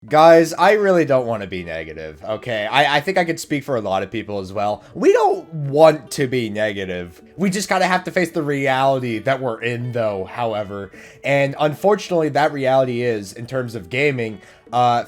Guys, I really don't want to be negative, okay? I think I could speak for a lot of people as well. We don't want to be negative. We just kind of have to face the reality that we're in, though, however. And unfortunately, that reality is, in terms of gaming,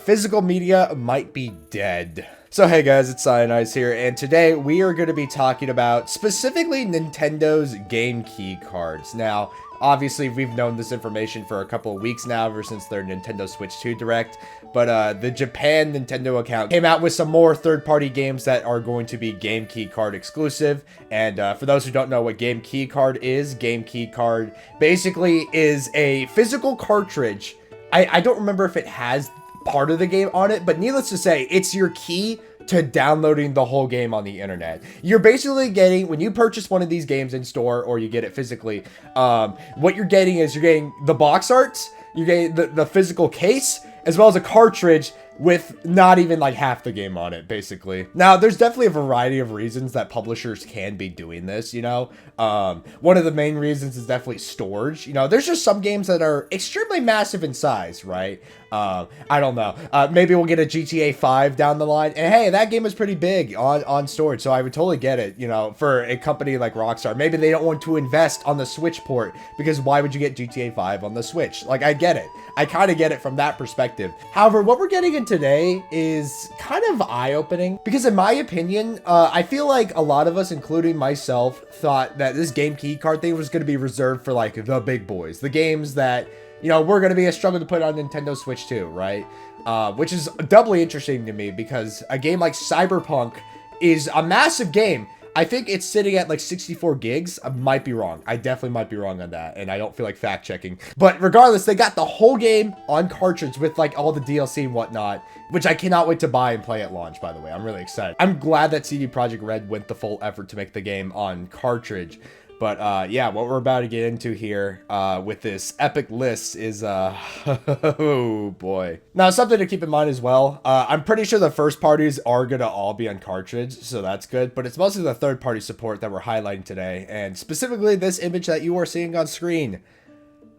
physical media might be dead. So hey guys, it's Cyanize here, and today we are going to be talking about specifically Nintendo's game key cards. Now, obviously we've known this information for a couple of weeks now, ever since their Nintendo Switch 2 Direct, but the Japan Nintendo account came out with some more third-party games that are going to be game key card exclusive. And for those who don't know what game key card is, game key card basically is a physical cartridge. I don't remember if it has part of the game on it, but needless to say, it's your key to downloading the whole game on the internet. You're basically getting, when you purchase one of these games in store or you get it physically, what you're getting is you're getting the box arts, you're getting the physical case, as well as a cartridge with not even like half the game on it, basically. Now, there's definitely a variety of reasons that publishers can be doing this, you know. One of the main reasons is definitely storage. You know, there's just some games that are extremely massive in size, right? I don't know. Maybe we'll get a GTA 5 down the line, and hey, that game is pretty big on storage, so I would totally get it, you know, for a company like Rockstar. Maybe they don't want to invest on the Switch port, because why would you get GTA 5 on the Switch? Like, I get it. I kind of get it from that perspective. However, what we're getting in today is kind of eye-opening, because in my opinion, I feel like a lot of us, including myself, thought that this game key card thing was going to be reserved for like the big boys, the games that, you know, we're going to be a struggle to put on Nintendo Switch 2, right? Which is doubly interesting to me, because a game like Cyberpunk is a massive game. I think it's sitting at like 64 gigs. I might be wrong. I definitely might be wrong on that, and I don't feel like fact checking. But regardless, they got the whole game on cartridge with like all the DLC and whatnot, which I cannot wait to buy and play at launch, by the way. I'm really excited. I'm glad that CD Projekt Red went the full effort to make the game on cartridge. But yeah, what we're about to get into here with this epic list is, oh boy. Now, something to keep in mind as well, I'm pretty sure the first parties are going to all be on cartridge, so that's good. But it's mostly the third party support that we're highlighting today, and specifically this image that you are seeing on screen.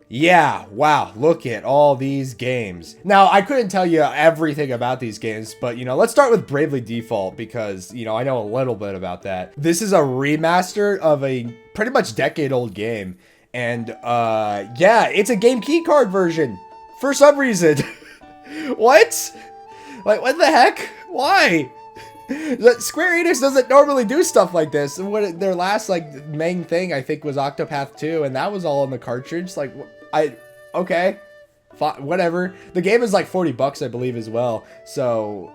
Yeah, wow, look at all these games. Now, I couldn't tell you everything about these games, but, you know, let's start with Bravely Default, because, you know, I know a little bit about that. This is a remaster of a pretty much decade-old game, and, yeah, it's a game key card version, for some reason. What? Like, what the heck? Why? Square Enix doesn't normally do stuff like this. What their last like main thing I think was Octopath 2, and that was all on the cartridge. Like, okay, whatever. The game is like $40, I believe, as well. So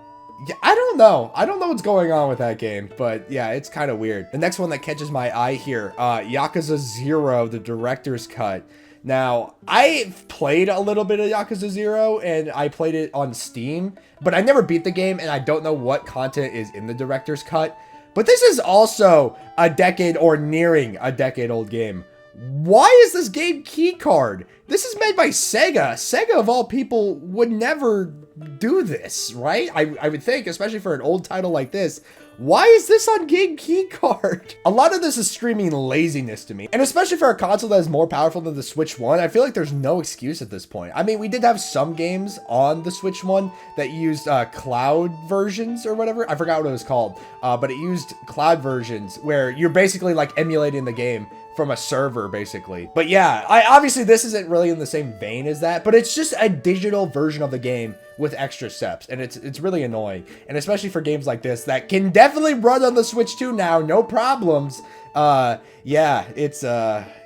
yeah, I don't know what's going on with that game, but yeah, it's kind of weird. The next one that catches my eye here, Yakuza 0, the director's cut. Now, I've played a little bit of Yakuza 0, and I played it on Steam, but I never beat the game, and I don't know what content is in the director's cut. But this is also a decade or nearing a decade old game. Why is this game key card? This is made by Sega. Sega, of all people, would never do this, right? I would think, especially for an old title like this. Why is this on game key card? A lot of this is streaming laziness to me. And especially for a console that is more powerful than the Switch 1, I feel like there's no excuse at this point. I mean, we did have some games on the Switch 1 that used cloud versions or whatever. I forgot what it was called, but it used cloud versions where you're basically like emulating the game from a server, basically. But yeah, obviously this isn't really in the same vein as that, but it's just a digital version of the game with extra steps, and it's really annoying. And especially for games like this that can definitely run on the Switch 2 now, no problems. Yeah, it's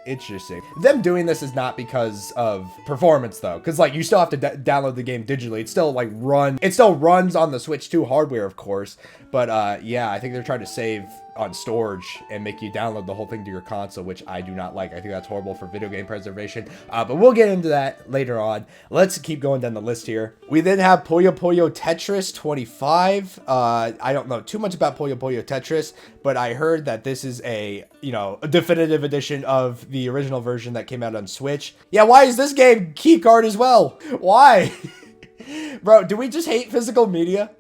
interesting. Them doing this is not because of performance though, because like you still have to download the game digitally. It still like runs on the Switch 2 hardware, of course. But yeah, I think they're trying to save on storage and make you download the whole thing to your console, which I do not like. I think that's horrible for video game preservation. But we'll get into that later on. Let's keep going down the list here. We then have Puyo Puyo Tetris 25. I don't know too much about Puyo Puyo Tetris, but I heard that this is a, you know, a definitive edition of the original version that came out on Switch. Yeah, why is this game key card as well? Why? Bro, do we just hate physical media?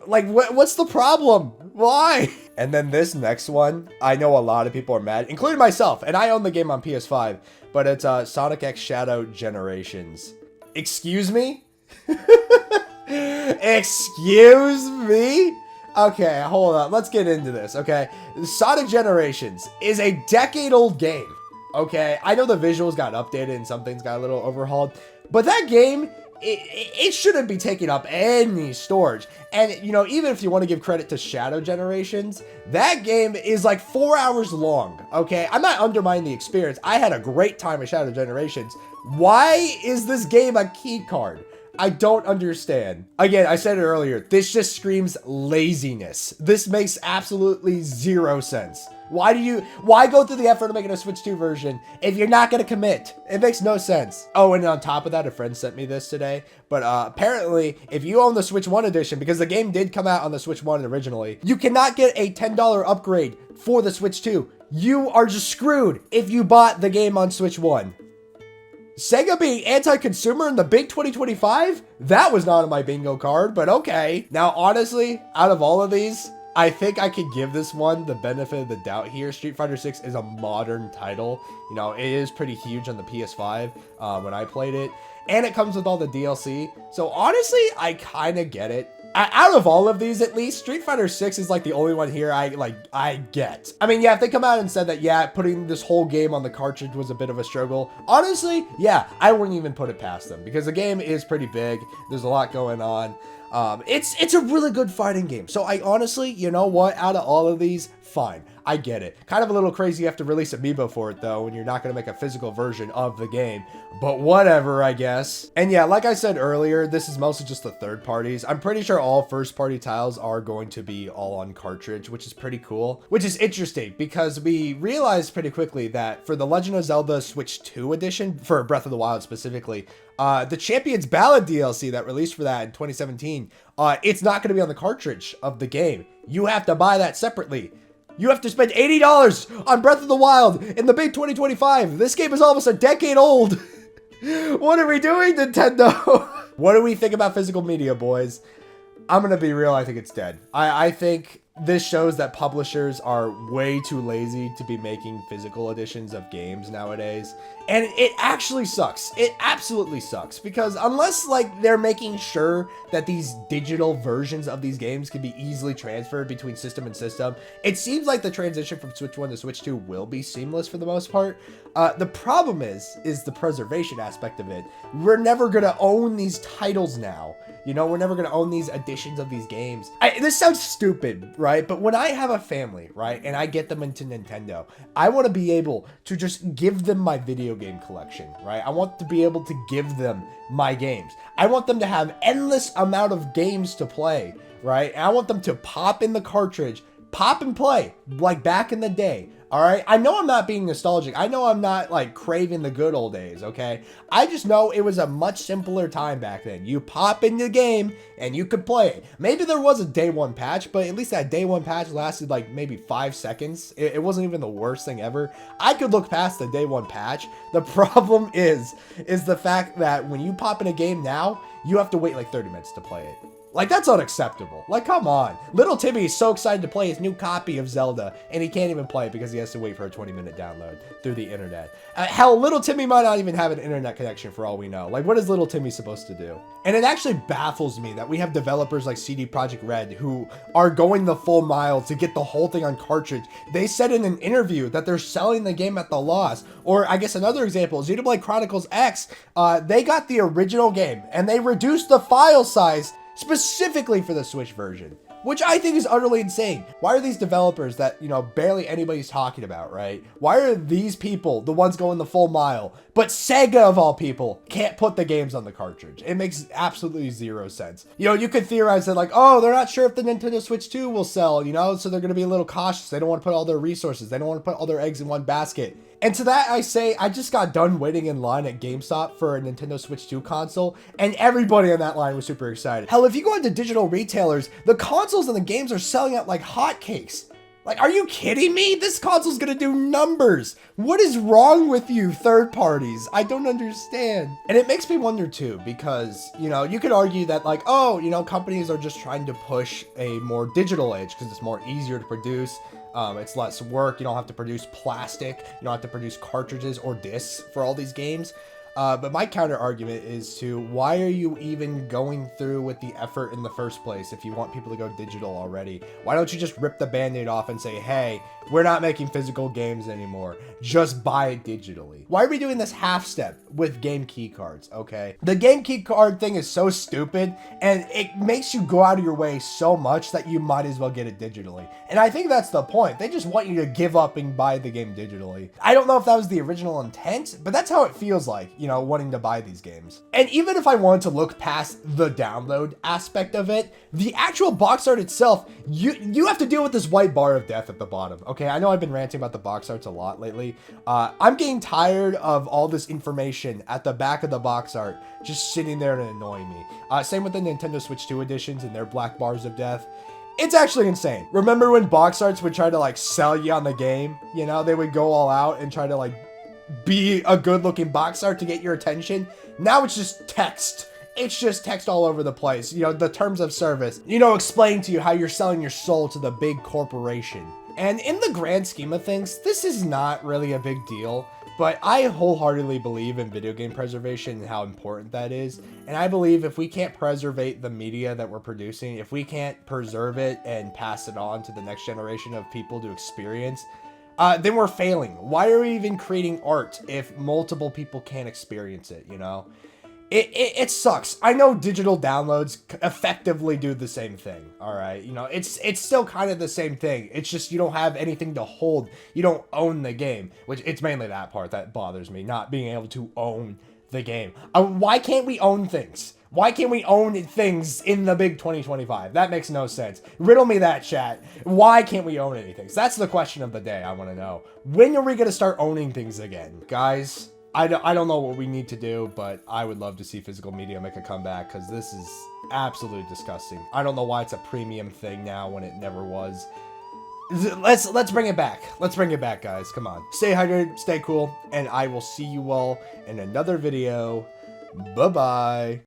Like, what's the problem? Why? And then this next one, I know a lot of people are mad, including myself, and I own the game on PS5, but it's Sonic X Shadow Generations. Excuse me? Excuse me? Okay, hold on. Let's get into this, okay? Sonic Generations is a decade-old game, okay? I know the visuals got updated and some things got a little overhauled, but that game, it shouldn't be taking up any storage. And, you know, even if you want to give credit to Shadow Generations, that game is like 4 hours long, okay? I'm not undermining the experience. I had a great time with Shadow Generations. Why is this game a key card? I don't understand. Again, I said it earlier, this just screams laziness. This makes absolutely zero sense. Why go through the effort of making a Switch 2 version if you're not gonna commit? It makes no sense. Oh, and on top of that, a friend sent me this today, but apparently, if you own the Switch 1 edition, because the game did come out on the Switch 1 originally, you cannot get a $10 upgrade for the Switch 2. You are just screwed if you bought the game on Switch 1. Sega being anti-consumer in the big 2025? That was not on my bingo card, but okay. Now, honestly, out of all of these, I think I could give this one the benefit of the doubt here. Street Fighter 6 is a modern title. You know, it is pretty huge on the PS5 when I played it. And it comes with all the DLC. So honestly, I kind of get it. Out of all of these, at least, Street Fighter 6 is like the only one here I get. I mean, yeah, if they come out and said that, yeah, putting this whole game on the cartridge was a bit of a struggle, honestly, yeah, I wouldn't even put it past them because the game is pretty big. There's a lot going on. It's a really good fighting game. So I honestly, you know what, out of all of these, fine. I get it. Kind of a little crazy you have to release Amiibo for it though, when you're not going to make a physical version of the game, but whatever, I guess. And yeah, like I said earlier, this is mostly just the third parties. I'm pretty sure all first party titles are going to be all on cartridge, which is pretty cool, which is interesting because we realized pretty quickly that for the Legend of Zelda Switch 2 edition, for Breath of the Wild specifically, the Champions Ballad DLC that released for that in 2017, it's not going to be on the cartridge of the game. You have to buy that separately. You have to spend $80 on Breath of the Wild in the big 2025. This game is almost a decade old. What are we doing, Nintendo? What do we think about physical media, boys? I'm going to be real. I think it's dead. I think this shows that publishers are way too lazy to be making physical editions of games nowadays. And it actually sucks. It absolutely sucks because unless like they're making sure that these digital versions of these games can be easily transferred between system and system, it seems like the transition from Switch 1 to Switch 2 will be seamless for the most part. The problem is the preservation aspect of it. We're never going to own these titles now. You know, we're never going to own these editions of these games. This sounds stupid, right? But when I have a family, right, and I get them into Nintendo, I want to be able to just give them my video game collection, right? I want to be able to give them my games. I want them to have endless amount of games to play, right? And I want them to pop in the cartridge, pop and play, like back in the day. All right, I know I'm not being nostalgic. I know I'm not like craving the good old days, okay? I just know it was a much simpler time back then. You pop in the game and you could play it. Maybe there was a day one patch, but at least that day one patch lasted like maybe 5 seconds. It wasn't even the worst thing ever. I could look past the day one patch. The problem is the fact that when you pop in a game now, you have to wait like 30 minutes to play it. Like, that's unacceptable. Like, come on. Little Timmy is so excited to play his new copy of Zelda, and he can't even play it because he has to wait for a 20-minute download through the internet. Hell, little Timmy might not even have an internet connection for all we know. Like, what is little Timmy supposed to do? And it actually baffles me that we have developers like CD Projekt Red who are going the full mile to get the whole thing on cartridge. They said in an interview that they're selling the game at the loss. Or I guess another example, Xenoblade Chronicles X, they got the original game, and they reduced the file size specifically for the Switch version, which I think is utterly insane. Why are these developers that, you know, barely anybody's talking about, right? Why are these people the ones going the full mile, but Sega of all people can't put the games on the cartridge? It makes absolutely zero sense. You know, you could theorize that like, oh, they're not sure if the Nintendo Switch 2 will sell, you know, so they're going to be a little cautious. They don't want to put all their resources. They don't want to put all their eggs in one basket. And to that I say, I just got done waiting in line at GameStop for a Nintendo Switch 2 console, and everybody on that line was super excited. Hell, if you go into digital retailers, the consoles and the games are selling out like hotcakes. Like, are you kidding me? This console's gonna do numbers. What is wrong with you, third parties? I don't understand. And it makes me wonder too, because, you know, you could argue that like, oh, you know, companies are just trying to push a more digital edge because it's more easier to produce. It's less work. You don't have to produce plastic. You don't have to produce cartridges or discs for all these games. But my counter argument is to, why are you even going through with the effort in the first place if you want people to go digital already? Why don't you just rip the band-aid off and say, hey, we're not making physical games anymore, just buy it digitally? Why are we doing this half step with game key cards, okay? The game key card thing is so stupid, and it makes you go out of your way so much that you might as well get it digitally. And I think that's the point. They just want you to give up and buy the game digitally. I don't know if that was the original intent, but that's how it feels like, you know, wanting to buy these games. And even if I wanted to look past the download aspect of it, the actual box art itself, you have to deal with this white bar of death at the bottom. Okay, I know I've been ranting about the box arts a lot lately. I'm getting tired of all this information at the back of the box art just sitting there and annoying me. Same with the Nintendo Switch 2 editions and their black bars of death. It's actually insane. Remember when box arts would try to like sell you on the game? You know, they would go all out and try to like be a good looking box art to get your attention. Now it's just text. It's just text all over the place. You know, the terms of service, you know, explain to you how you're selling your soul to the big corporation. And in the grand scheme of things, this is not really a big deal, but I wholeheartedly believe in video game preservation and how important that is. And I believe if we can't preserve the media that we're producing, if we can't preserve it and pass it on to the next generation of people to experience, then we're failing. Why are we even creating art if multiple people can't experience it, you know? It sucks. I know digital downloads effectively do the same thing, all right? You know, it's still kind of the same thing. It's just you don't have anything to hold. You don't own the game, which it's mainly that part that bothers me, not being able to own the game. Why can't we own things? Why can't we own things in the big 2025? That makes no sense. Riddle me that, chat. Why can't we own anything? So that's the question of the day I want to know. When are we going to start owning things again? Guys, I don't know what we need to do, but I would love to see physical media make a comeback because this is absolutely disgusting. I don't know why it's a premium thing now when it never was. Let's bring it back. Let's bring it back, guys. Come on. Stay hydrated, stay cool, and I will see you all in another video. Bye-bye.